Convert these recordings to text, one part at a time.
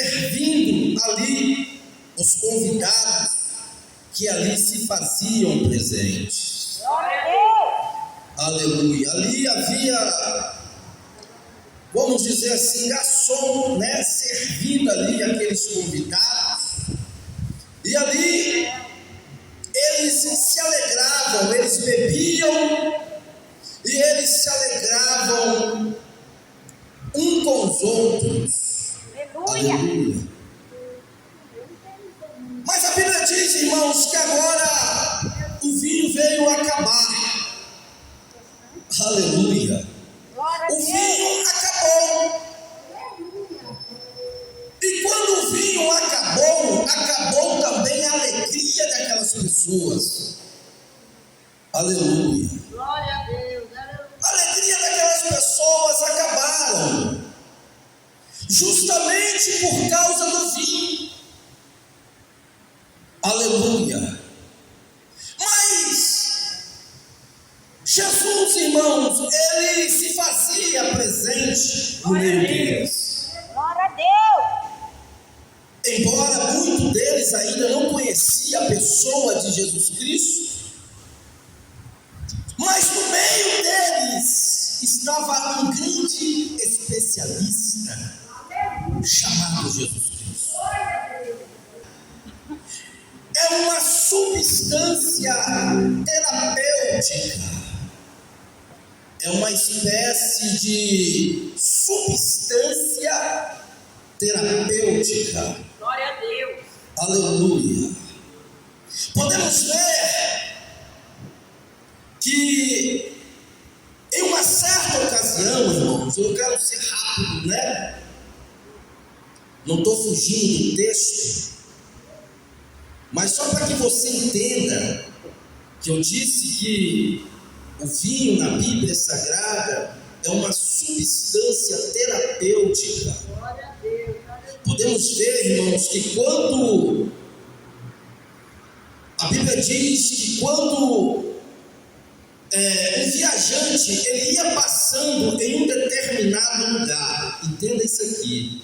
servindo ali os convidados que ali se faziam presentes. Aleluia. Ali havia, vamos dizer assim, garçom, né, servindo ali aqueles convidados. E ali eles se alegravam, eles bebiam e eles se alegravam um com os outros. Aleluia. Mas a Bíblia diz, irmãos, que agora o vinho veio acabar. Aleluia. O vinho acabou. E quando o vinho acabou, acabou também a alegria daquelas pessoas. Aleluia. Glória a Deus. A alegria daquelas pessoas acabaram. Justamente por causa do vinho. Aleluia. Mas Jesus, irmãos, ele se fazia presente no meio deles. Glória a Deus. Embora muitos deles ainda não conheciam a pessoa de Jesus Cristo, mas no meio deles estava um grande especialista chamado Jesus Cristo. É uma substância terapêutica, é uma espécie de substância terapêutica. Glória a Deus. Aleluia. Podemos ver que em uma certa ocasião, irmãos, eu quero ser rápido, né? Não estou fugindo do texto, mas só para que você entenda que eu disse que o vinho na Bíblia Sagrada é uma substância terapêutica. Glória a Deus. Podemos ver, irmãos, que quando a Bíblia diz que quando um viajante ele ia passando em um determinado lugar, entenda isso aqui.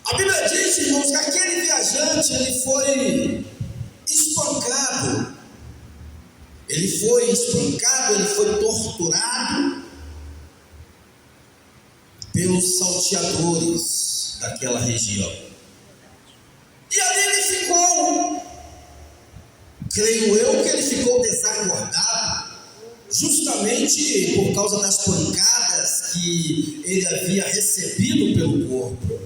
A Bíblia diz, irmãos, que aquele viajante ele foi espancado. Ele foi torturado pelos salteadores daquela região. E ali ele ficou, creio eu que ele ficou desacordado, justamente por causa das pancadas que ele havia recebido pelo corpo.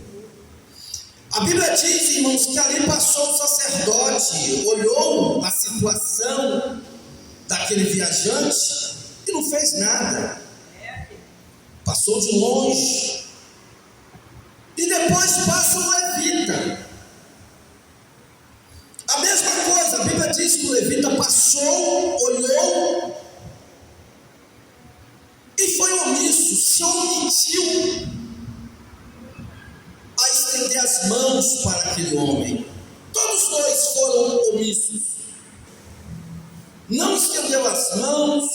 A Bíblia diz, irmãos, que ali passou o sacerdote, olhou a situação daquele viajante e não fez nada. Passou de longe. E depois passa o levita. A mesma coisa, a Bíblia diz que o levita passou, olhou e foi omisso, se omitiu a estender as mãos para aquele homem. Todos dois foram omissos. Não estendeu as mãos,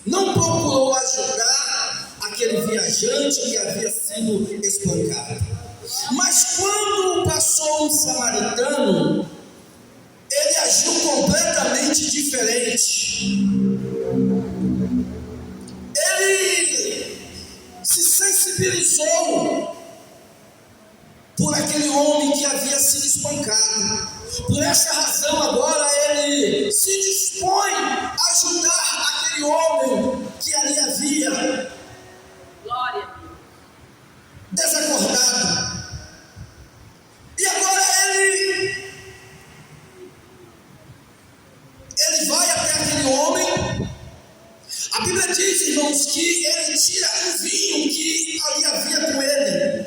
não procurou ajudar aquele viajante que havia sido espancado. Mas quando passou um samaritano, ele agiu completamente diferente. Ele se sensibilizou por aquele homem que havia sido espancado. Por essa razão agora ele se dispõe a ajudar aquele homem que ali havia desacordado. E agora ele vai até aquele homem. A Bíblia diz, irmãos, que ele tira o vinho que ali havia com ele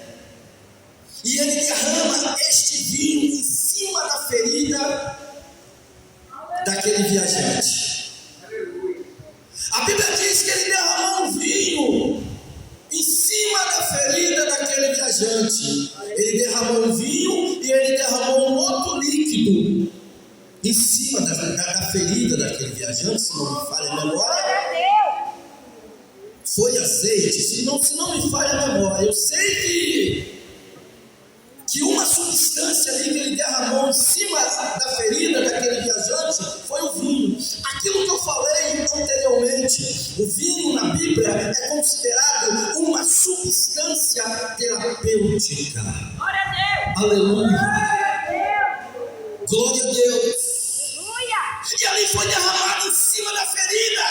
e ele derrama este vinho em cima da ferida daquele viajante. A Bíblia diz que ele derramou o vinho em cima da ferida daquele viajante. Ele derramou o vinho e ele derramou um outro líquido em cima da ferida daquele viajante, se não me falha a memória. Foi azeite, se não me falha a memória. Eu sei que que uma substância ali que ele derramou em cima da ferida daquele viajante foi o vinho. Aquilo que eu falei anteriormente, o vinho na Bíblia é considerado uma substância terapêutica. Glória a Deus. Aleluia. Glória a Deus. Glória a Deus. Aleluia. E ali foi derramado em cima da ferida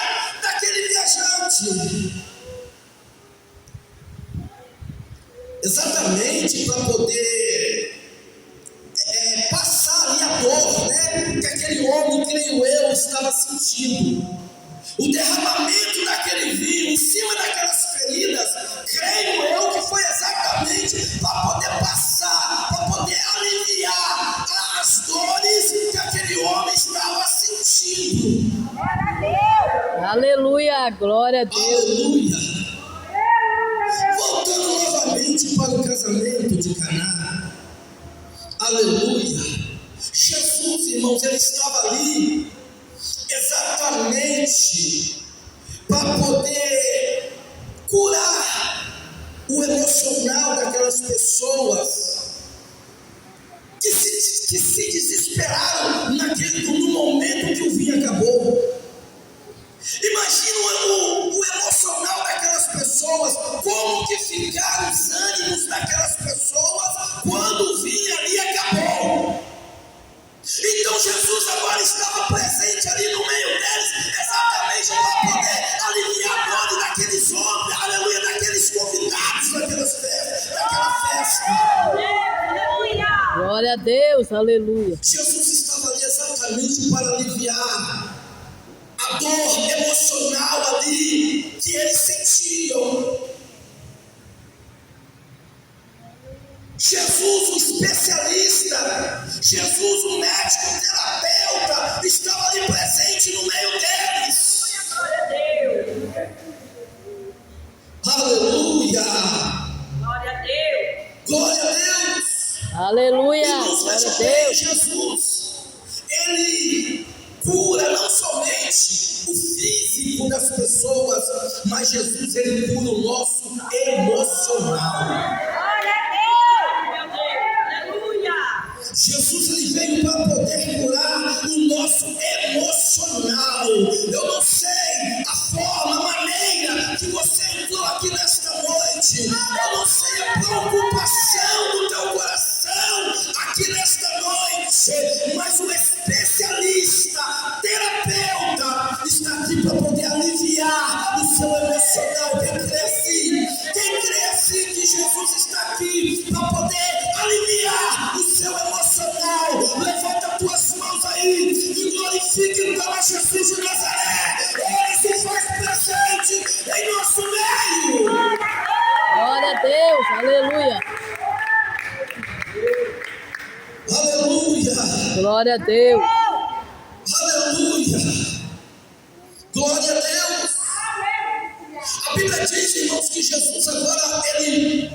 daquele viajante. Exatamente para poder passar ali a dor, né, que aquele homem, creio eu, estava sentindo. O derramamento daquele vinho em cima daquelas feridas, creio eu que foi exatamente para poder passar, para poder aliviar as dores que aquele homem estava sentindo. Glória a Deus. Aleluia, glória a Deus. Aleluia. Voltando novamente para o casamento de Caná. Aleluia. Jesus, irmãos, ele estava ali exatamente para poder curar o emocional daquelas pessoas que se desesperaram no momento que o vinho acabou. Imagina o emocional daquelas pessoas, como que ficaram os ânimos daquelas pessoas quando o vinho ali acabou. Então Jesus agora estava presente ali no meio deles, exatamente para poder aliviar a dor daqueles homens, aleluia, daqueles convidados daquela festa. Aleluia. Glória a Deus, aleluia. Jesus estava ali exatamente para aliviar a dor emocional ali que eles sentiam. Jesus, o especialista, Jesus, o médico, o terapeuta, estava ali presente no meio deles. Glória a Deus. Aleluia! Glória a Deus. Glória a Deus! Aleluia, Irmãos, glória veja a bem, Deus. Jesus, ele cura não somente o físico das pessoas, mas Jesus, ele cura o nosso emocional. Glória a Deus. Meu Deus. Aleluia. Jesus, ele veio para poder curar o nosso emocional. Eu não sei a forma, a maneira que você entrou aqui nesta noite. Eu não sei a preocupação do teu coração aqui nesta noite. Mas o especialista, terapeuta, está aqui para poder aliviar o seu emocional. Quem crê assim que Jesus está aqui para poder aliviar o seu emocional, levanta as tuas mãos aí e glorifique para Jesus de Nazaré. Ele se faz presente em nosso meio. Glória a Deus, aleluia. Aleluia, Glória a Deus. aleluia, glória a Deus. A Bíblia diz, irmãos, que Jesus agora ele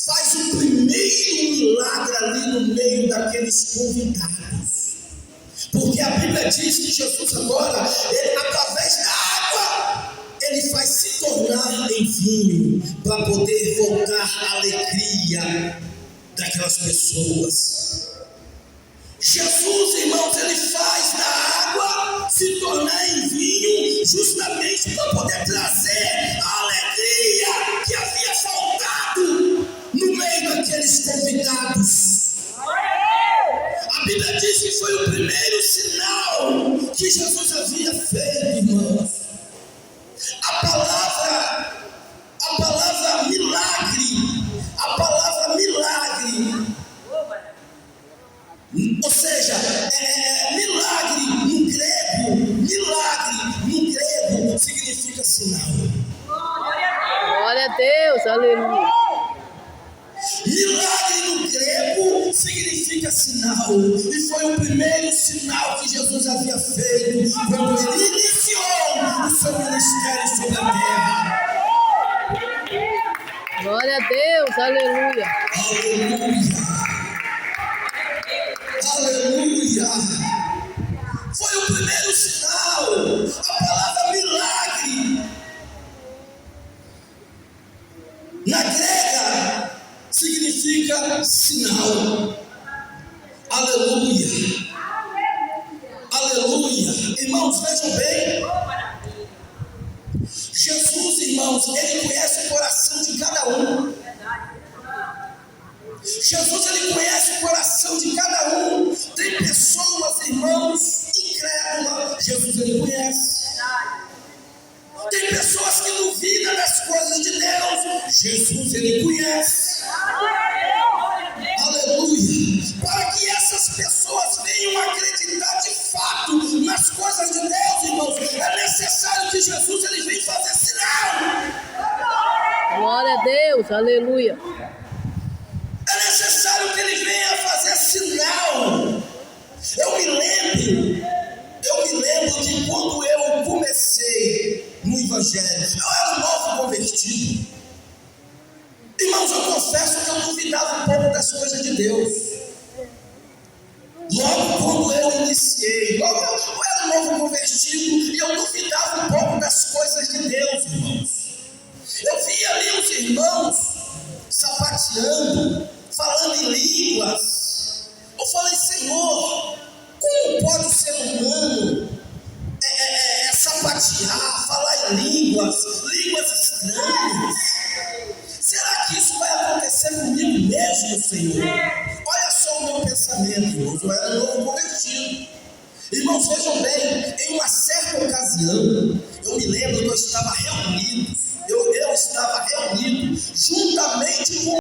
faz o primeiro milagre ali no meio daqueles convidados. Porque a Bíblia diz que Jesus agora, ele, através da água, ele faz se tornar em vinho para poder voltar a alegria daquelas pessoas. Jesus, irmãos, ele faz da água se tornar em vinho justamente para poder trazer a alegria que havia faltado no meio daqueles convidados. Glória a Deus. A Bíblia diz que foi o primeiro sinal que Jesus havia feito, irmãos. A palavra milagre, ou seja, milagre no grego significa sinal. Glória a Deus. Glória a Deus, aleluia. Milagre no grego significa sinal, e foi o primeiro sinal que Jesus havia feito quando ele iniciou o seu ministério sobre a terra. Glória a Deus, aleluia. Aleluia! Foi o primeiro sinal, a palavra milagre. Na grega significa significa sinal. Aleluia. Aleluia. Irmãos, vejam bem. Jesus, irmãos, ele conhece o coração de cada um. Jesus, ele conhece o coração de cada um. Tem pessoas, irmãos, incrédulas. Jesus, ele conhece. Tem pessoas que duvidam das coisas de Deus. Jesus, ele conhece. Aleluia. Para que essas pessoas venham acreditar de fato nas coisas de Deus, irmãos, é necessário que Jesus, ele venha fazer sinal. Glória a Deus, aleluia. É necessário que ele venha fazer sinal. Eu me lembro que quando eu comecei no Evangelho, eu era um novo convertido. Irmãos, eu confesso que eu duvidava um pouco das coisas de Deus. Logo quando eu iniciei, eu era um novo convertido e eu duvidava um pouco das coisas de Deus, irmãos. Eu via ali os irmãos sapateando, falando em línguas. Eu falei, Senhor, como pode o ser humano sapatear, falar em línguas estranhas? Será que isso vai acontecer comigo mesmo, Senhor? Olha só o meu pensamento, irmãos. Eu era novo convertido. Irmãos, vejam bem, em uma certa ocasião, eu me lembro que eu estava reunido juntamente com